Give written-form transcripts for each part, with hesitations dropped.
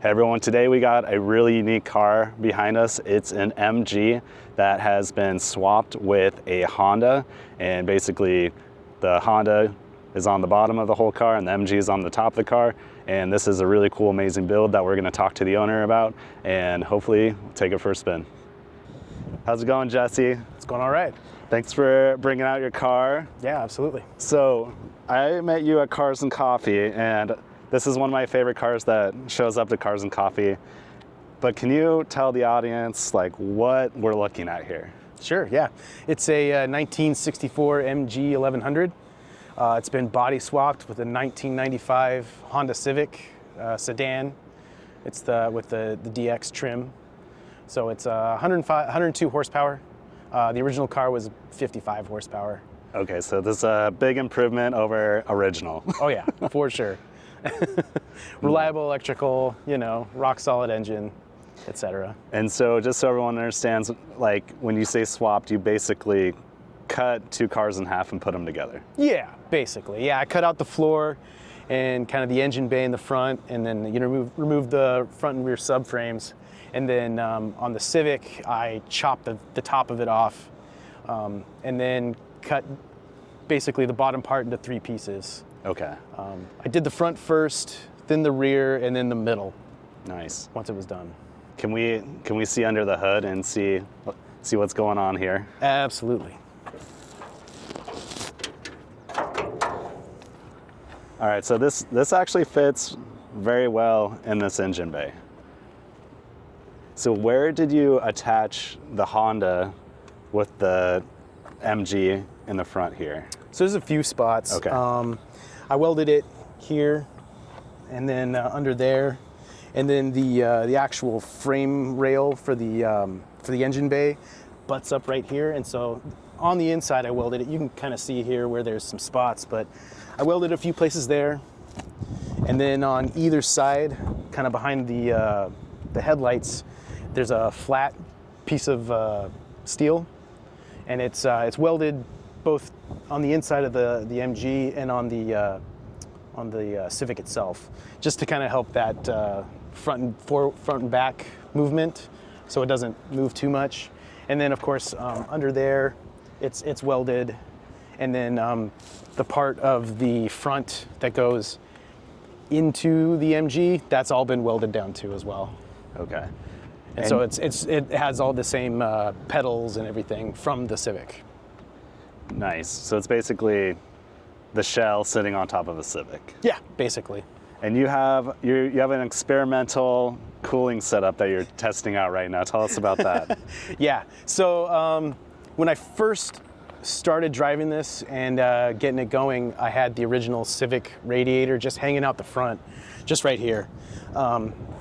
Hey everyone, today we got a really unique car behind us. It's an MG that has been swapped with a Honda, and basically the Honda is on the bottom of the whole car and the MG is on the top of the car. And this is a really cool, amazing build that we're gonna talk to the owner about and hopefully take it for a spin. How's it going, Jesse? It's going all right. Thanks for bringing out your car. Yeah, absolutely. So I met you at Cars and Coffee, and this is one of my favorite cars that shows up to Cars and Coffee. But can you tell the audience like what we're looking at here? Sure, yeah. It's a 1964 MG 1100. It's been body swapped with a 1995 Honda Civic sedan. It's with the DX trim. So it's 102 horsepower. The original car was 55 horsepower. Okay, so this is a big improvement over original. Oh yeah, for sure. Reliable electrical, you know, rock solid engine, etc. And so just so everyone understands, like when you say swapped, you basically cut two cars in half and put them together. Yeah, basically. Yeah, I cut out the floor and kind of the engine bay in the front, and then remove the front and rear subframes. And then on the Civic, I chopped the top of it off, and then cut basically the bottom part into three pieces. Okay. I did the front first, then the rear, and then the middle. Nice. Once it was done. Can we see under the hood and see what's going on here? Absolutely. All right, so this actually fits very well in this engine bay. So where did you attach the Honda with the MG in the front here? So there's a few spots. Okay. I welded it here, and then under there, and then the actual frame rail for the engine bay butts up right here. And so on the inside, I welded it. You can kind of see here where there's some spots, but I welded a few places there. And then on either side, kind of behind the headlights, there's a flat piece of steel, and it's welded both on the inside of the MG and on the Civic itself, just to kind of help that front and back movement, so it doesn't move too much. And then of course under there, it's welded, and then the part of the front that goes into the MG, that's all been welded down too as well. Okay. And so it has all the same pedals and everything from the Civic. Nice. So it's basically the shell sitting on top of a Civic. Yeah, basically. And you have an experimental cooling setup that you're testing out right now. Tell us about that. Yeah. So when I first started driving this and getting it going, I had the original Civic radiator just hanging out the front, just right here.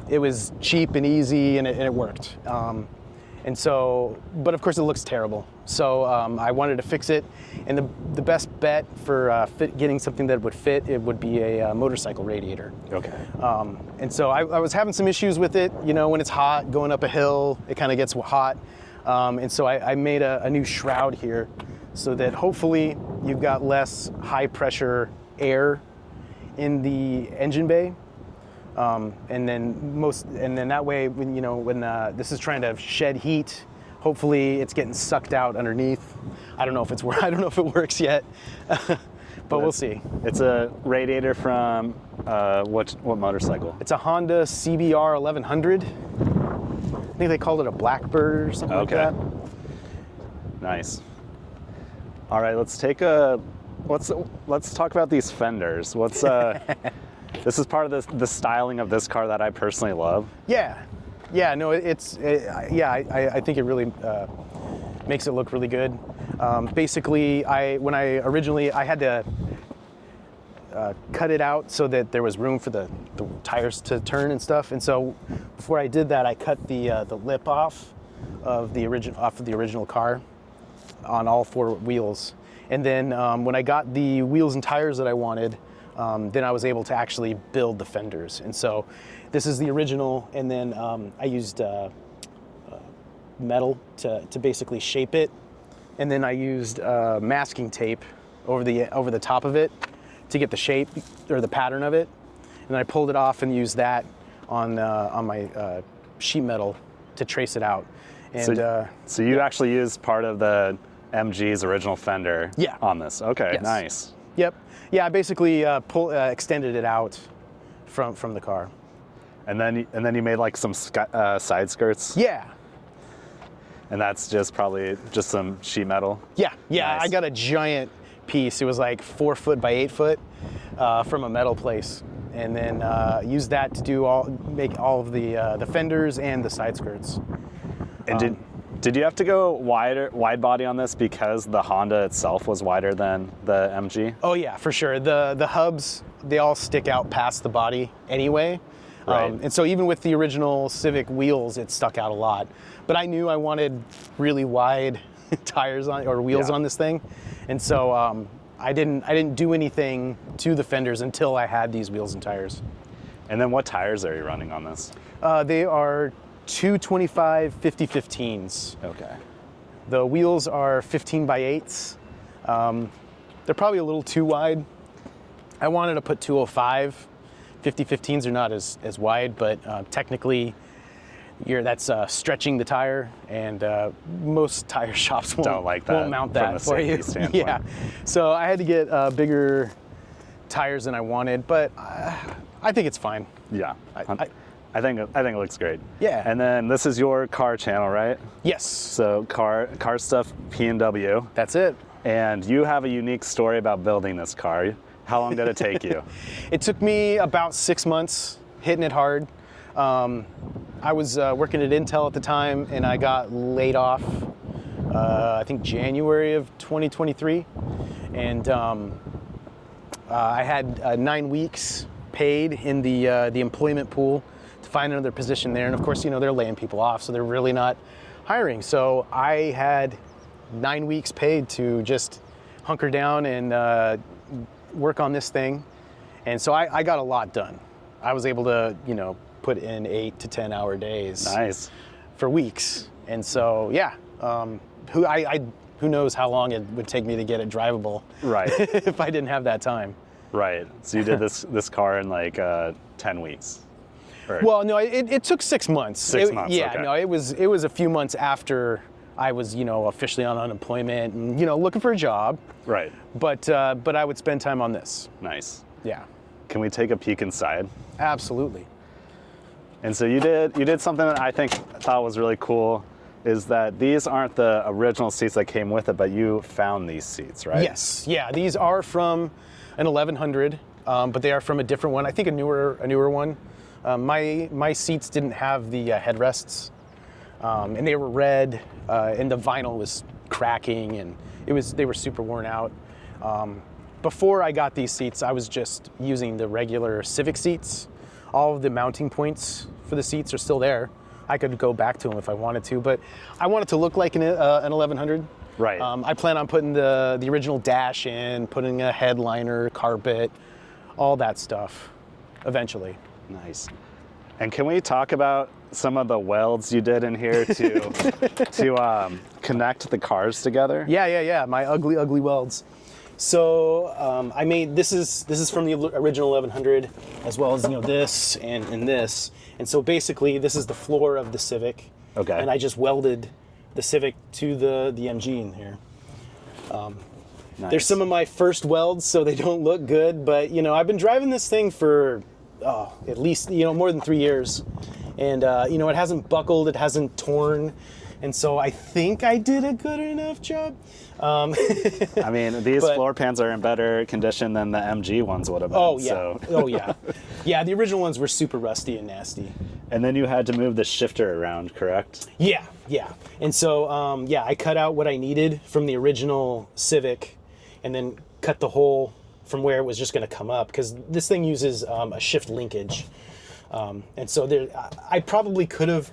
It was cheap and easy, and it worked. And so, but of course it looks terrible. So I wanted to fix it, and the best bet for getting something that would fit, it would be a motorcycle radiator. Okay. And so I was having some issues with it. You know, when it's hot, going up a hill, it kind of gets hot. And so I made a new shroud here, so that hopefully you've got less high pressure air in the engine bay. And then that way, when this is trying to shed heat, hopefully it's getting sucked out underneath. I don't know if it works yet, but we'll see. It's a radiator from what motorcycle? It's a Honda CBR 1100. I think they called it a Blackbird or something like that. Nice. All right, let's talk about these fenders. This is part of the styling of this car that I personally love. Yeah, no, I think it really makes it look really good. Basically, when I had to cut it out so that there was room for the tires to turn and stuff. And so before I did that, I cut the lip off of the original car on all four wheels. And then when I got the wheels and tires that I wanted, then I was able to actually build the fenders. And so this is the original, and then I used metal to basically shape it, and then I used masking tape over the top of it to get the shape or the pattern of it, and then I pulled it off and used that on my sheet metal to trace it out. And so you actually used part of the MG's original fender on this. Okay, yes. Nice. Yep. Yeah, I basically extended it out from the car. And then you made like some side skirts. Yeah. And that's just probably just some sheet metal. Yeah. Nice. I got a giant piece. It was like 4 foot by 8 foot from a metal place, and then used that to make all of the fenders and the side skirts. And did you have to go wide body on this because the Honda itself was wider than the MG? Oh yeah, for sure. The hubs, they all stick out past the body anyway. Right. And so even with the original Civic wheels, it stuck out a lot. But I knew I wanted really wide tires or wheels on this thing. And so I didn't do anything to the fenders until I had these wheels and tires. And then what tires are you running on this? They are 225 50-15s. Okay. The wheels are 15 by 8s. They're probably a little too wide. I wanted to put 205. 50-15s are not as wide, but technically that's stretching the tire, and most tire shops won't mount that for you. Standpoint. Yeah, so I had to get bigger tires than I wanted, but I think it's fine. Yeah, I think it looks great. Yeah. And then this is your car channel, right? Yes. So car stuff P&W. That's it. And you have a unique story about building this car. How long did it take you? It took me about 6 months, hitting it hard. I was working at Intel at the time, and I got laid off, I think January of 2023. And I had 9 weeks paid in the employment pool to find another position there. And of course, they're laying people off, so they're really not hiring. So I had 9 weeks paid to just hunker down and work on this thing. And so I got a lot done. I was able to, put in 8 to 10 hour days. Nice. For weeks. And so, yeah, who knows how long it would take me to get it drivable. Right. If I didn't have that time. Right. So you did this car in like 10 weeks. Well, no, it took 6 months. 6 months. Yeah, okay. no, it was a few months after I was, officially on unemployment and, looking for a job. Right. But I would spend time on this. Nice. Yeah. Can we take a peek inside? Absolutely. And so you did something that I thought was really cool, is that these aren't the original seats that came with it, but you found these seats, right? Yes. Yeah. These are from an 1100, but they are from a different one. I think a newer one. My seats didn't have the headrests, and they were red, and the vinyl was cracking, and they were super worn out. Before I got these seats, I was just using the regular Civic seats. All of the mounting points for the seats are still there. I could go back to them if I wanted to, but I want it to look like an 1100. Right. I plan on putting the original dash in, putting a headliner, carpet, all that stuff eventually. Nice. And can we talk about some of the welds you did in here to connect the cars together? Yeah. My ugly welds. So I made this is from the original 1100, as well as this and this. And so basically, this is the floor of the Civic. Okay. And I just welded the Civic to the MG in here. Nice. There's some of my first welds, so they don't look good. But I've been driving this thing for at least more than 3 years, and it hasn't buckled, it hasn't torn. And so I think I did a good enough job. I mean, these floor pans are in better condition than the MG ones would have been. Oh, yeah. So. Oh, yeah. Yeah, the original ones were super rusty and nasty. And then you had to move the shifter around, correct? Yeah. And so, I cut out what I needed from the original Civic and then cut the hole from where it was just going to come up, because this thing uses a shift linkage. And so I probably could have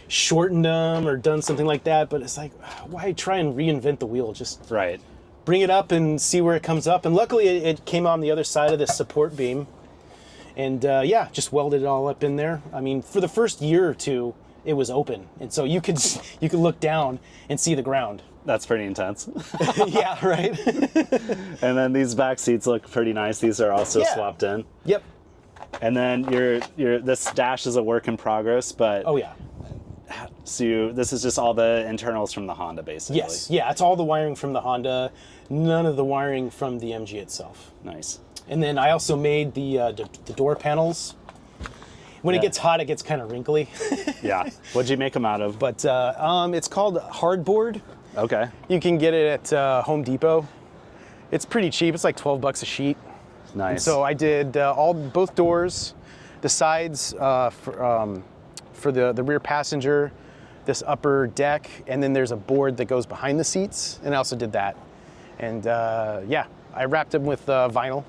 shortened them or done something like that, but it's like, why try and reinvent the wheel? Just right. Bring it up and see where it comes up. And luckily it came on the other side of this support beam, and just welded it all up in there. I mean, for the first year or two it was open, and so you could look down and see the ground. That's pretty intense. Yeah, right. And then these back seats look pretty nice. These are also swapped in. Yep. And then this dash is a work in progress, but Oh yeah. so this is just all the internals from the Honda, basically. Yes. Yeah. It's all the wiring from the Honda. None of the wiring from the MG itself. Nice. And then I also made the door panels. When it gets hot, it gets kind of wrinkly. Yeah. What'd you make them out of? But it's called hardboard. Okay. You can get it at Home Depot. It's pretty cheap. It's like $12 a sheet. Nice. And so I did both doors, the sides for the rear passenger, this upper deck, and then there's a board that goes behind the seats, and I also did that. And yeah, I wrapped them with vinyl,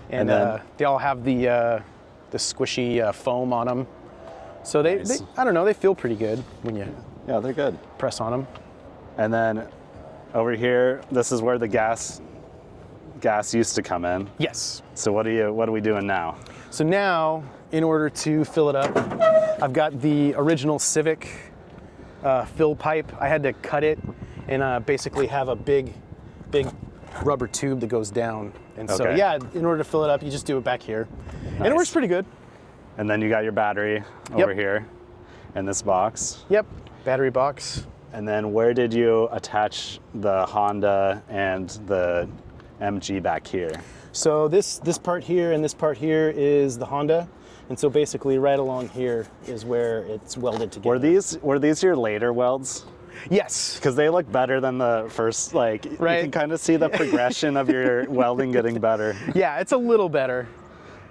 and they all have the squishy foam on them. So they I don't know, they feel pretty good when you they're good. press on them. And then over here, this is where the gas used to come in. Yes. So what are we doing now? So now, in order to fill it up, I've got the original Civic fill pipe. I had to cut it and basically have a big rubber tube that goes down. And so Okay. yeah, in order to fill it up, you just do it back here. And it Nice. works pretty good. And then you got your battery over here in this box. Yep, battery box. And then where did you attach the Honda and the MG back here? So this part here and this part here is the Honda. And so basically right along here is where it's welded together. Were these your later welds? Yes. Because they look better than the first, like, Right. you can kind of see the progression of your welding getting better. Yeah, it's a little better.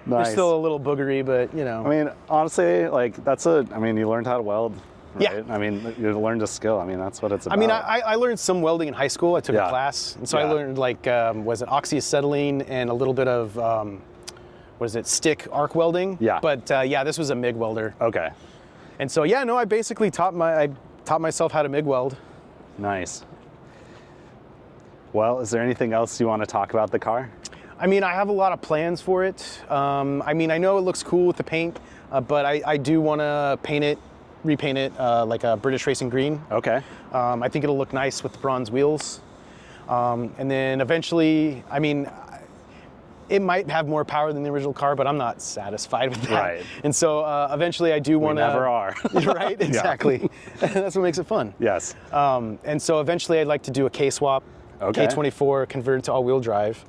Nice. They're still a little boogery, but you know. I mean, honestly, like, you learned how to weld, right? Yeah. I mean, you learned a skill. I mean, that's what it's about. I mean, I learned some welding in high school. I took Yeah. a class, and so I Yeah. learned like was it oxyacetylene and a little bit of stick arc welding. Yeah. But yeah, this was a MIG welder, Okay, and so yeah, no, I basically taught myself how to MIG weld. nice. Well, is there anything else you want to talk about the car? I mean, I have a lot of plans for it. I mean, I know it looks cool with the paint, but I do want to repaint it like a British Racing Green. Okay. I think it'll look nice with the bronze wheels. And then eventually, I mean, it might have more power than the original car, but I'm not satisfied with that. Right. And so eventually I do want to... Never are. Right, exactly. That's what makes it fun. Yes. And so eventually I'd like to do a K-swap, Okay. K24 converted to all-wheel drive.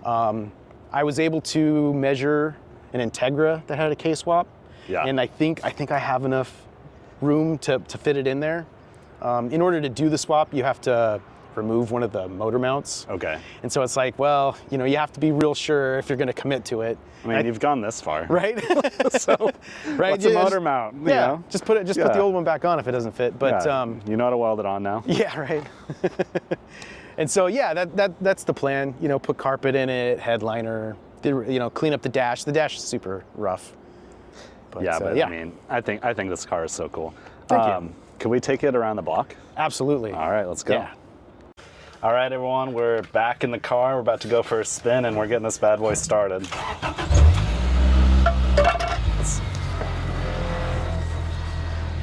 I was able to measure an Integra that had a K-swap. Yeah. And I think I have enough room to fit it in there. In order to do the swap, you have to remove one of the motor mounts. Okay. And so it's like, well, you know, you have to be real sure if you're going to commit to it. I mean, you've gone this far. Right? So, right? what's a motor mount? You Yeah. know? Just put the old one back on if it doesn't fit. But Yeah. You know how to weld it on now? yeah, right. And so yeah, that's the plan. You know, put carpet in it, headliner. You know, clean up the dash. The dash is super rough. But, Yeah, but yeah. I mean, I think this car is so cool. Thank you. Can we take it around the block? Absolutely. All right, let's go. Yeah. All right, everyone, we're back in the car. We're about to go for a spin, and we're getting this bad boy started.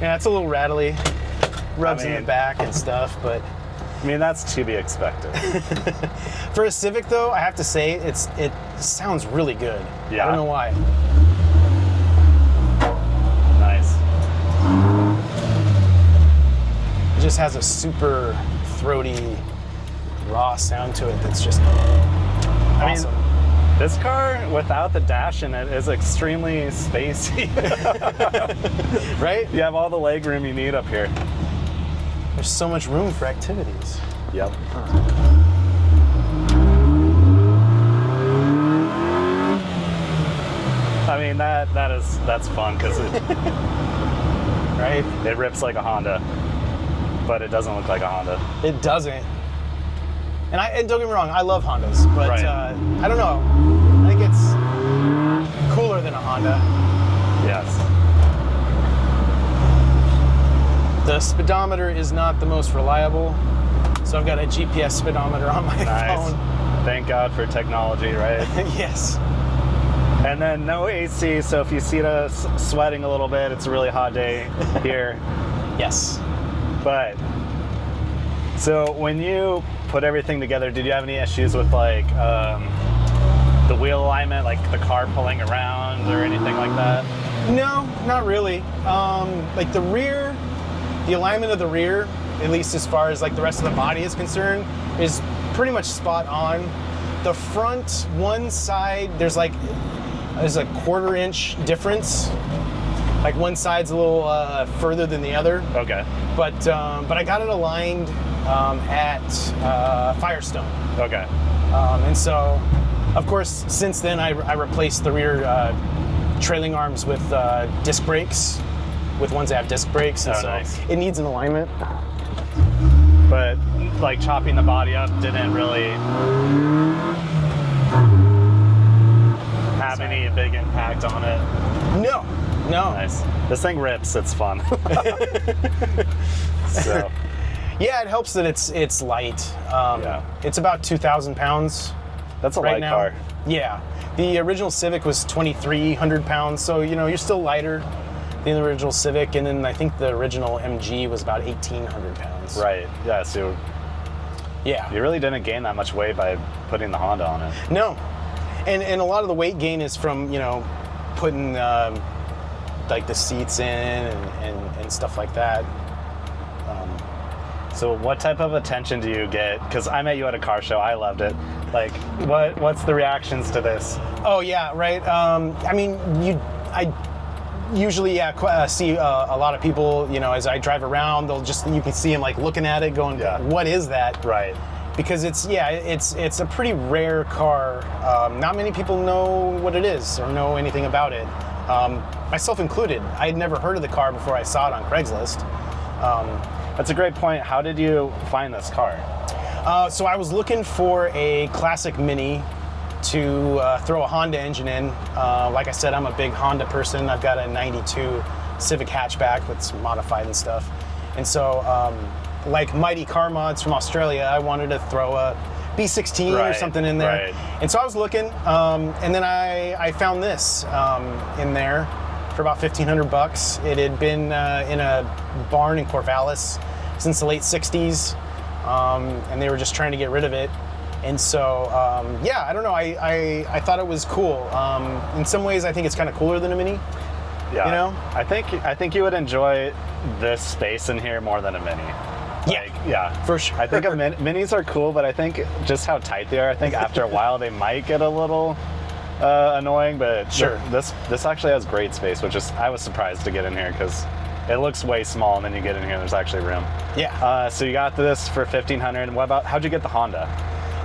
Yeah, it's a little rattly. Rubs in mean- the back and stuff, but I mean, that's to be expected. for a Civic though, I have to say it sounds really good. Yeah. I don't know why. Nice. It just has a super throaty, raw sound to it that's just awesome. This car, without the dash in it, is extremely spacey. Right? You have all the leg room you need up here. There's so much room for activities. Yep. I mean, that's fun because Right? it rips like a Honda, but it doesn't look like a Honda. It doesn't. And don't get me wrong, I love Hondas, but Right. I don't know. I think it's cooler than a Honda. Yes. The speedometer is not the most reliable, so I've got a GPS speedometer on my Nice. phone. Thank God for technology, right? Yes. And then no AC, so if you see us sweating a little bit, it's a really hot day here. Yes. But, so when you put everything together, did you have any issues with like the wheel alignment, like the car pulling around or anything like that? No, not really. Like the rear, the alignment of the rear, at least as far as like the rest of the body is concerned, is pretty much spot on. The front, one side, there's a 1/4 inch difference. Like one side's a little further than the other. Okay. But I got it aligned at Firestone. Okay. And so, of course, since then I replaced the rear trailing arms with disc brakes, with ones that have disc brakes, and so nice. it needs an alignment. But like chopping the body up didn't really have any big impact on it. No. Nice. This thing rips. It's fun. So. Yeah, it helps that it's light. Yeah. It's about 2,000 pounds. That's a right light now. car. Yeah. The original Civic was 2,300 pounds, so you're still lighter than the original Civic, and then I think the original MG was about 1,800 pounds. Right. Yeah. So. Yeah. You really didn't gain that much weight by putting the Honda on it. No. And a lot of the weight gain is from putting like the seats in and stuff like that. So what type of attention do you get? Because I met you at a car show. I loved it. Like, what's the reactions to this? Oh yeah, right. I mean, I usually see a lot of people. As I drive around, you can see them like looking at it, going, "What is that?" Right. Because it's a pretty rare car. Not many people know what it is or know anything about it. Myself included. I had never heard of the car before I saw it on Craigslist. That's a great point. How did you find this car? So I was looking for a classic Mini to throw a Honda engine in. Like I said, I'm a big Honda person. I've got a 92 Civic hatchback that's modified and stuff. And so, like Mighty Car Mods from Australia, I wanted to throw a B16 or something in there. Right. And so I was looking, and then I found this in there for about $1,500. It had been in a barn in Corvallis since the late 60s, and they were just trying to get rid of it. And so, I don't know, I thought it was cool. In some ways, I think it's kind of cooler than a Mini. Yeah. I think you would enjoy this space in here more than a Mini. Yeah, for sure. I think minis are cool, but I think just how tight they are, I think after a while they might get a little annoying, but sure. This actually has great space, which is, I was surprised to get in here because it looks way small, and then you get in here, there's actually room. Yeah. So you got this for $1,500. How'd you get the Honda?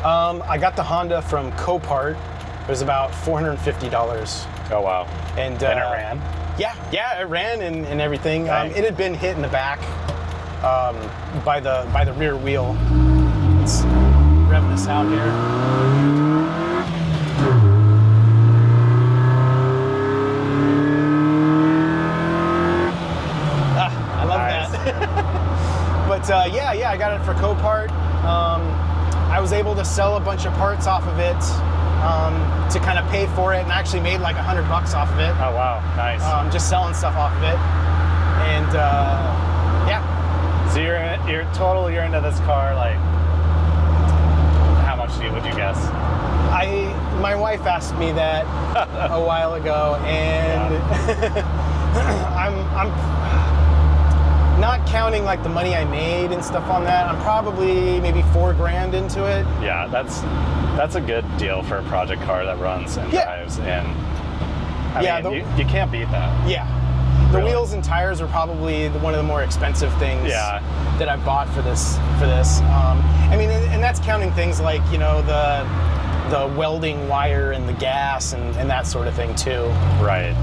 I got the Honda from Copart. It was about $450. Oh wow. And it ran? Yeah, it ran and everything. Nice. It had been hit in the back by the rear wheel. Let's rev this out here. I love that. But I got it for Copart. I was able to sell a bunch of parts off of it to kind of pay for it, and I actually made like $100 off of it. Oh wow, nice. Just selling stuff off of it, and So you're into this car, like, how much would you guess? My wife asked me that a while ago, and I'm not counting like the money I made and stuff on that. I'm probably maybe $4,000 into it. Yeah, that's a good deal for a project car that runs and drives, and I mean, you can't beat that. Yeah. The wheels and tires are probably one of the more expensive things that I bought for this. I mean, and that's counting things like, the welding wire and the gas and that sort of thing too. Right.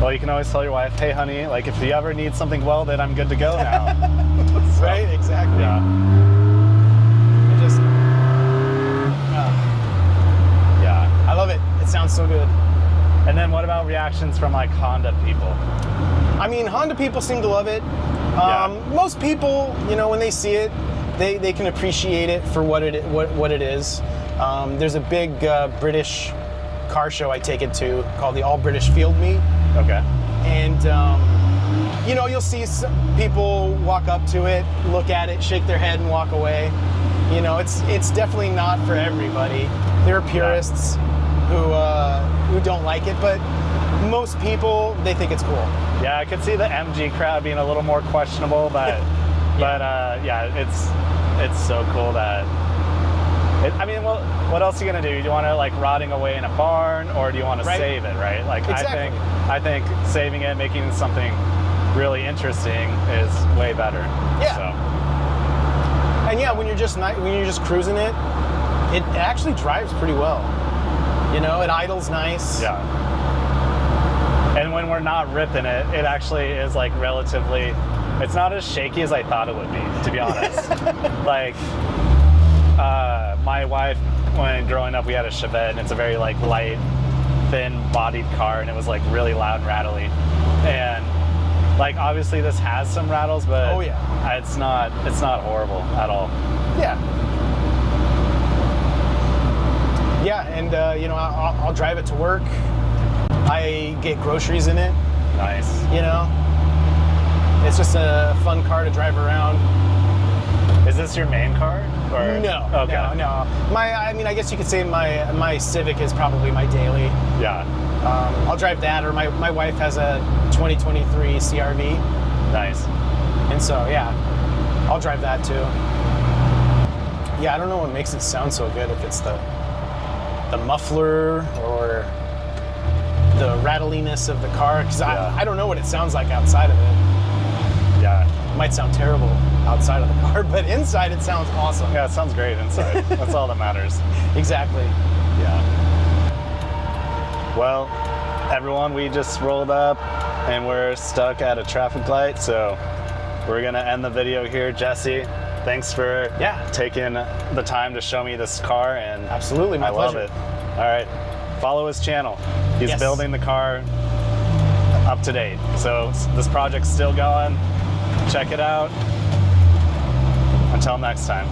Well, you can always tell your wife, hey honey, like if you ever need something welded, I'm good to go now. So, right, exactly. Yeah. I love it. It sounds so good. And then what about reactions from like Honda people? I mean, Honda people seem to love it. Most people, when they see it, they can appreciate it for what it is. There's a big British car show I take it to called the All British Field Meet. Okay. And you'll see some people walk up to it, look at it, shake their head, and walk away. You know, it's definitely not for everybody. There are purists who don't like it, but most people, they think it's cool. Yeah, I could see the MG crowd being a little more questionable, but yeah, it's so cool that. I mean, well, what else are you gonna do? Do you want to like rotting away in a barn, or do you want to save it? Right? Like exactly. I think saving it, making something really interesting is way better. Yeah. So. And yeah, when you're just cruising it, it actually drives pretty well. You know, it idles nice. Yeah. And when we're not ripping it, it actually is like relatively. It's not as shaky as I thought it would be, to be honest. Like, my wife, when growing up, we had a Chevette, and it's a very like light, thin-bodied car, and it was like really loud and rattly. And like obviously this has some rattles, but it's not horrible at all. Yeah. Yeah, and you know, I'll drive it to work. I get groceries in it. Nice. You know, it's just a fun car to drive around. Is this your main car? Or? No. Okay. No. I mean, I guess you could say my Civic is probably my daily. Yeah. I'll drive that, or my wife has a 2023 CRV. Nice. And so, yeah, I'll drive that too. Yeah, I don't know what makes it sound so good, if it's the muffler or the rattliness of the car, because I don't know what it sounds like outside of it. Yeah. It might sound terrible outside of the car, but inside it sounds awesome. Yeah, it sounds great inside. That's all that matters. Exactly. Yeah. Well, everyone, we just rolled up and we're stuck at a traffic light, so we're gonna end the video here. Jesse, thanks for taking the time to show me this car, and absolutely, my pleasure. love it. All right, follow his channel. He's building the car up to date. So this project's still going. Check it out. Until next time.